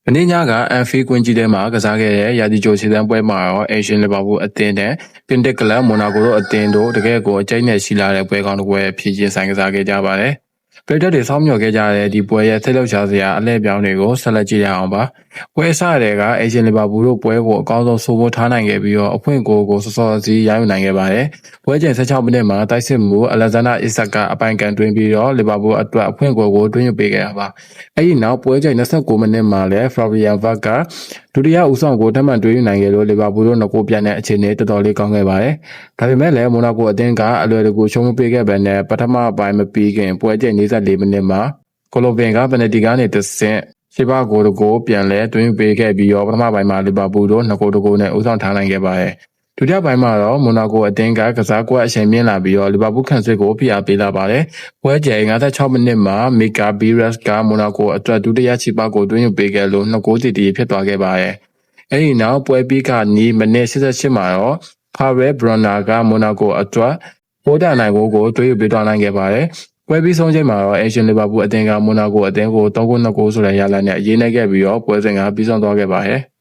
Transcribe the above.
မနေ့ညကအန်ဖီကွင်းကြီးထဲမှာကစားခဲ့တဲ့ရာသီကြိုစီဇန်ပွဲမှာတော့အေရှင်လီဗာပူးအသင်းနဲ့ပြင်တစ်ကလပ်မိုနာကိုတို့အသင်းတို့တကယ်ကိုအကျိတ်နဲ့ရှိလာတဲ့ပွဲကောင်းတစ်ပွဲဖြစ်ရင်ဆိုင်ကစားခဲ့ကြပါတယ်။ပရိသတ်တွေစောင့်မျှော်ခဲ့ကြတဲ့ဒီပွဲရဲ့ဆက်လက်ရှားစရာအလှည့်ပြောင်းတွေကိုဆက်လက်ကြည့်ရအောင်ပါ။ပွဲအစတဲ့ကအေရှင်လီဗာပူးတို့ပွဲကိုအကောင်းဆုံးစိုးမိုးထားနိုင်ခဲ့ပြီးတော့အဖွင့်ကိုစောစောစီးရယူနိုင်ခဲ့ပါတယ်။ပွဲချိန်16မိနစ်မှာတိုက်စစ်မှုအလက်ဇန္ဒာအစ်ဆက်ကအပိုင်ကန်တွင်းပြီးတော့လီဗာပူးအတွက်အဖွင့်ကိုတွင်းယူပေးခဲ့တာပါ။အဲဒီနောက်ပွဲချိန်29မိနစ်မှာလည်းဖလော်ရီယန်ဗတ်ကဒုတိယဦးဆောင်ကိုထပ်မံတွင်းယူနိုင်ခဲ့လို့လီဗာပူးတို့နှစ်ကိုပြန်တဲ့အခြေအနေတော်တော်လေးကောင်းခဲ့ပါတယ်။ဒါပေမဲ့လည်းမိုနာကိုအသင်းကအလွယ်တကူရှုံးမပေးခဲ့ပဲနဲ့ပထမပိုင်းမပြီးခင်ပွဲချိန်44မိနစ်မှာကိုလိုဗင်ကပယ်နယ်တီကနေတဆင့်ရှေ့ဘဂိုးကိုပြန်လဲတွင်းယူပေးခဲ့ပြီးတော့ပထမပိုင်းမှာလီဗာပူးတို့နှစ်ကိုနဲ့ဦးဆောင်ထားနိုင်ခဲ့ပါတယ်။ဒုတိယပိုင်းမှာတော့မိုနာကိုအသင်းကစားကွက်အချိန်မြင့်လာပြီးတော့လီဗာပူးခံစစ်ကိုဖိအားပေးလာပါတယ်။ပွဲချိန်56မိနစ်မှာမီကာဘီရက်စ်ကမိုနာကိုအတွက်ဒုတိယချီပါကိုတွင်းယူပေးခဲ့လို့2ဂိုးတည်ဖြစ်သွားခဲ့ပါတယ်။အဲဒီနောက်ပွဲပြီးကနီးမိနစ်88မှာတော့ဖာရဲဘရနာကမိုနာကိုအတွက်ပိုးတန်နိုင်ကိုတွင်းယူပေးသွားနိုင်ခဲ့ပါတယ်။ပွဲပြီးဆုံးချိန်မှာတော့အေရှင်လီဗာပူးအသင်းကမိုနာကိုအသင်းကို3-2ဆိုတဲ့ရလဒ်နဲ့အရေးနိုင်ခဲ့ပြီးတော့ပွဲစဉ်ကပြီးဆုံးသွားခဲ့ပါတယ်။